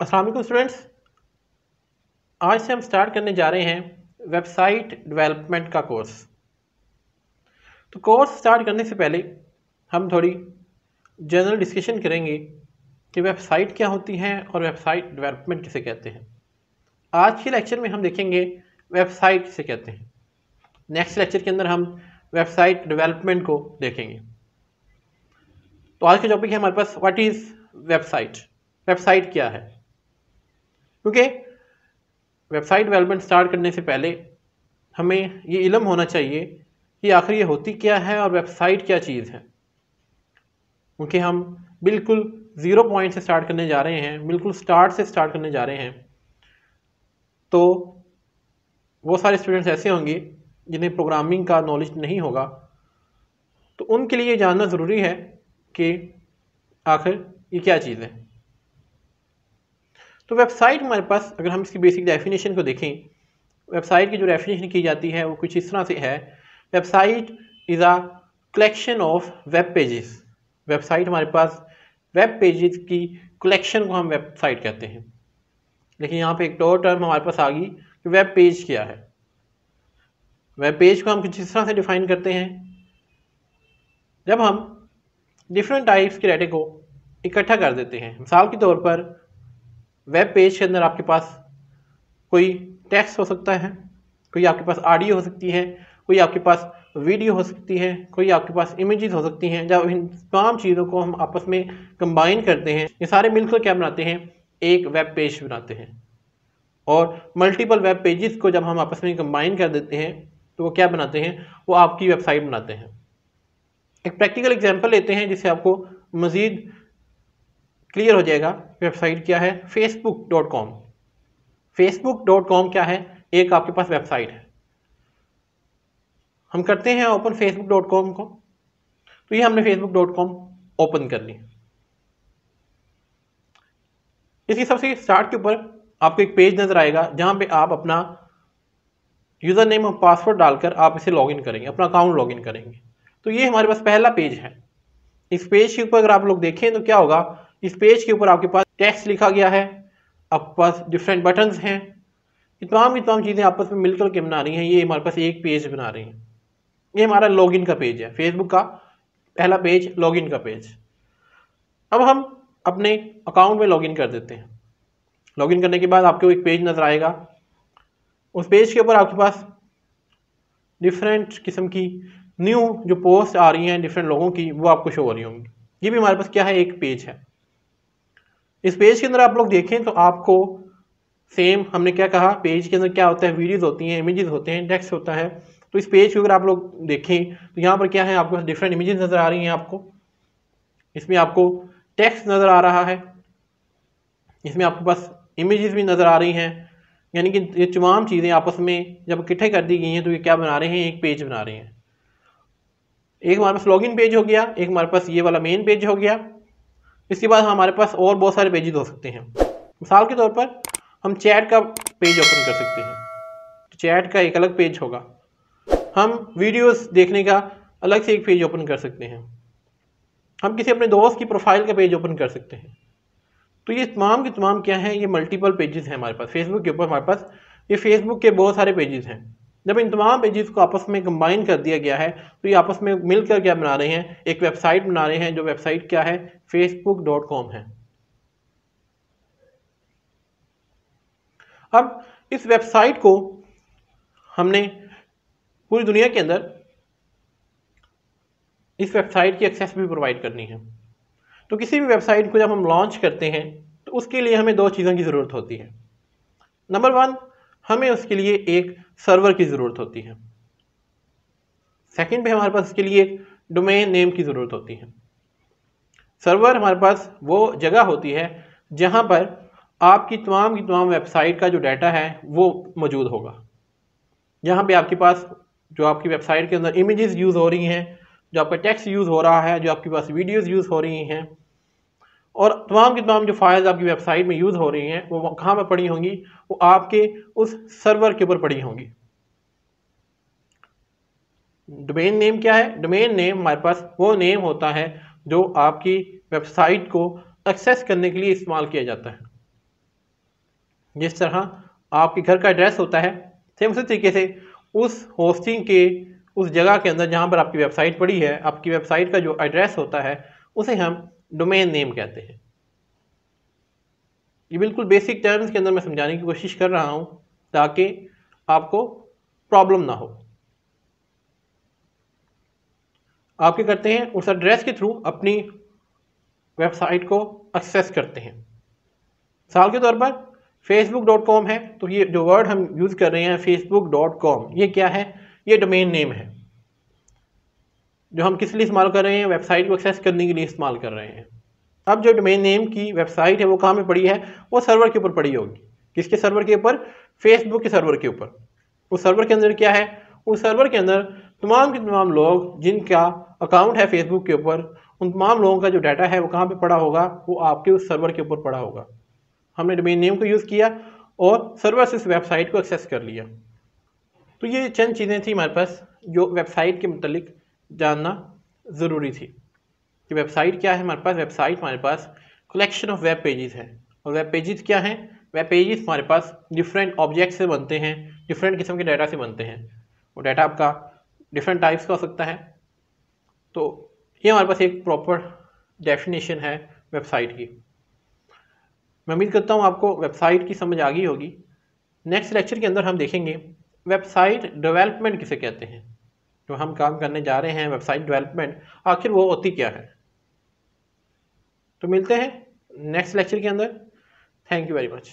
अस्सलाम वालेकुम स्टूडेंट्स, आज से हम स्टार्ट करने जा रहे हैं वेबसाइट डेवलपमेंट का कोर्स। तो कोर्स स्टार्ट करने से पहले हम थोड़ी जनरल डिस्कशन करेंगे कि वेबसाइट क्या होती है और वेबसाइट डेवलपमेंट किसे कहते हैं। आज के लेक्चर में हम देखेंगे वेबसाइट किसे कहते हैं। नेक्स्ट लेक्चर के अंदर हम वेबसाइट डेवलपमेंट को देखेंगे। तो आज का टॉपिक है हमारे पास व्हाट इज़ वेबसाइट। वेबसाइट क्या है, क्योंकि वेबसाइट डेवलपमेंट स्टार्ट करने से पहले हमें ये इल्म होना चाहिए कि आखिर ये होती क्या है और वेबसाइट क्या चीज़ है। क्योंकि हम बिल्कुल ज़ीरो पॉइंट से स्टार्ट करने जा रहे हैं, बिल्कुल स्टार्ट से स्टार्ट करने जा रहे हैं। तो वो सारे स्टूडेंट्स ऐसे होंगे जिन्हें प्रोग्रामिंग का नॉलेज नहीं होगा, तो उनके लिए जानना ज़रूरी है कि आखिर ये क्या चीज़ है। तो वेबसाइट हमारे पास, अगर हम इसकी बेसिक डेफिनेशन को देखें, वेबसाइट की जो डेफिनेशन की जाती है वो कुछ इस तरह से है। Website is a collection of web pages. Website हमारे पास वेब पेजेस की कलेक्शन को हम वेबसाइट कहते हैं। लेकिन यहाँ पे एक और टर्म हमारे पास आ गई कि वेब पेज क्या है। वेब पेज को हम कुछ इस तरह से डिफाइन करते हैं, जब हम डिफरेंट टाइप्स के डाटा को इकट्ठा कर देते हैं। मिसाल के तौर पर वेब पेज के अंदर आपके पास कोई टेक्स्ट हो सकता है, कोई आपके पास ऑडियो हो सकती है, कोई आपके पास वीडियो हो सकती है, कोई आपके पास इमेजेस हो सकती हैं। जब इन तमाम चीज़ों को हम आपस में कंबाइन करते हैं, ये सारे मिलकर क्या बनाते हैं, एक वेब पेज बनाते हैं। और मल्टीपल वेब पेजेस को जब हम आपस में कंबाइन कर देते हैं तो वो क्या बनाते हैं, वो आपकी वेबसाइट बनाते हैं। एक प्रैक्टिकल एग्जांपल लेते हैं जिससे आपको मज़ीद क्लियर हो जाएगा वेबसाइट क्या है। facebook.com। facebook.com क्या है, एक आपके पास वेबसाइट है। हम करते हैं ओपन facebook.com को, तो ये हमने facebook.com ओपन कर ली। इसकी सबसे स्टार्ट के ऊपर आपको एक पेज नजर आएगा जहां पे आप अपना यूजर नेम और पासवर्ड डालकर आप इसे लॉगिन करेंगे, अपना अकाउंट लॉगिन करेंगे। तो ये हमारे पास पहला पेज है। इस पेज के ऊपर अगर आप लोग देखें तो क्या होगा, इस पेज के ऊपर आपके पास टेक्स्ट लिखा गया है, आपके पास डिफरेंट बटन्स हैं, ये तमाम चीज़ें आपस में मिलकर के बना रही हैं, ये हमारे पास एक पेज बना रही हैं। ये हमारा लॉगिन का पेज है, फेसबुक का पहला पेज लॉगिन का पेज। अब हम अपने अकाउंट में लॉगिन कर देते हैं। लॉगिन करने के बाद आपको एक पेज नज़र आएगा। उस पेज के ऊपर आपके पास डिफरेंट किस्म की न्यू जो पोस्ट आ रही हैं डिफरेंट लोगों की, वो आपको शो हो रही होंगी। ये भी हमारे पास क्या है, एक पेज है। इस पेज के अंदर आप लोग देखें तो आपको सेम हमने क्या कहा, पेज के अंदर क्या होता है, वीडियोस होती हैं, इमेजेस होते हैं, टेक्स्ट होता है। तो इस पेज को अगर आप लोग देखें तो यहाँ पर क्या है, आपके पास डिफरेंट इमेजेस नज़र आ रही हैं। आपको इसमें आपको टेक्स्ट नज़र आ रहा है, इसमें आपके पास इमेजेस भी नज़र आ रही हैं। यानी कि ये तमाम चीज़ें आपस में जब इकट्ठे कर दी गई हैं तो ये क्या बना रहे हैं, एक पेज बना रहे हैं। एक हमारे पास लॉगिन पेज हो गया, एक हमारे पास ये वाला मेन पेज हो गया। इसके बाद हमारे पास और बहुत सारे पेजेस हो सकते हैं। मिसाल के तौर पर हम चैट का पेज ओपन कर सकते हैं, तो चैट का एक अलग पेज होगा। हम वीडियोस देखने का अलग से एक पेज ओपन कर सकते हैं। हम किसी अपने दोस्त की प्रोफाइल का पेज ओपन कर सकते हैं। तो ये तमाम के तमाम क्या है, ये मल्टीपल पेजेस हैं हमारे पास। फेसबुक के ऊपर हमारे पास ये फेसबुक के बहुत सारे पेजेस हैं। जब इन तमाम पेजेस को आपस में कंबाइन कर दिया गया है तो ये आपस में मिलकर क्या बना रहे हैं, एक वेबसाइट बना रहे हैं। जो वेबसाइट क्या है, facebook.com है। अब इस वेबसाइट को हमने पूरी दुनिया के अंदर इस वेबसाइट की एक्सेस भी प्रोवाइड करनी है। तो किसी भी वेबसाइट को जब हम लॉन्च करते हैं तो उसके लिए हमें दो चीज़ों की ज़रूरत होती है। नंबर वन, हमें उसके लिए एक सर्वर की ज़रूरत होती है। सेकंड पे हमारे पास इसके लिए एक डोमेन नेम की ज़रूरत होती है। सर्वर हमारे पास वो जगह होती है जहाँ पर आपकी तमाम वेबसाइट का जो डाटा है वो मौजूद होगा। यहाँ पे आपके पास जो आपकी वेबसाइट के अंदर इमेजेस यूज़ हो रही हैं, जो आपका टेक्स्ट यूज़ हो रहा है, जो आपके पास वीडियोस यूज़ हो रही हैं, और तमाम की तमाम जो फाइल्स आपकी वेबसाइट में यूज़ हो रही हैं वो कहाँ पर पड़ी होंगी, वो आपके उस सर्वर के ऊपर पड़ी होंगी। डोमेन नेम क्या है, डोमेन नेम हमारे पास वो नेम होता है जो आपकी वेबसाइट को एक्सेस करने के लिए इस्तेमाल किया जाता है। जिस तरह आपके घर का एड्रेस होता है, सेम उसी तरीके से उस होस्टिंग के उस जगह के अंदर जहाँ पर आपकी वेबसाइट पड़ी है, आपकी वेबसाइट का जो एड्रेस होता है उसे हम डोमेन नेम कहते हैं। ये बिल्कुल बेसिक टर्म्स के अंदर मैं समझाने की कोशिश कर रहा हूँ ताकि आपको प्रॉब्लम ना हो। आप क्या करते हैं, उस एड्रेस के थ्रू अपनी वेबसाइट को एक्सेस करते हैं। मिसाल के तौर पर facebook.com है, तो ये जो वर्ड हम यूज़ कर रहे हैं facebook.com, ये क्या है, ये डोमेन नेम है जो हम किस लिए इस्तेमाल कर रहे हैं, वेबसाइट को एक्सेस करने के लिए इस्तेमाल कर रहे हैं। अब जो डोमेन नेम की वेबसाइट है वो कहाँ पे पड़ी है, वो सर्वर के ऊपर पड़ी होगी। किसके सर्वर के ऊपर, फेसबुक के सर्वर के ऊपर। उस सर्वर के अंदर क्या है, उस सर्वर के अंदर तमाम के तमाम लोग जिनका अकाउंट है फेसबुक के ऊपर, उन तमाम लोगों का जो डाटा है वो कहाँ पे पड़ा होगा, वो आपके उस सर्वर के ऊपर पड़ा होगा। हमने डोमेन नेम को यूज़ किया और सर्वर से उस वेबसाइट को एक्सेस कर लिया। तो ये चंद चीज़ें थी हमारे पास जो वेबसाइट के मुतलिक जानना ज़रूरी थी कि वेबसाइट क्या है। हमारे पास वेबसाइट, हमारे पास कलेक्शन ऑफ वेब पेजेस है। और वेब पेजेस क्या हैं, वेब पेजेस हमारे पास डिफरेंट ऑब्जेक्ट से बनते हैं, डिफरेंट किस्म के डाटा से बनते हैं। वो डाटा आपका डिफरेंट टाइप्स का हो सकता है। तो ये हमारे पास एक प्रॉपर डेफिनेशन है वेबसाइट की। मैं उम्मीद करता हूँ आपको वेबसाइट की समझ आ गई होगी। नेक्स्ट लेक्चर के अंदर हम देखेंगे वेबसाइट डेवलपमेंट किसे कहते हैं। जो हम काम करने जा रहे हैं वेबसाइट डेवलपमेंट, आखिर वो होती क्या है। तो मिलते हैं नेक्स्ट लेक्चर के अंदर। Thank you very much.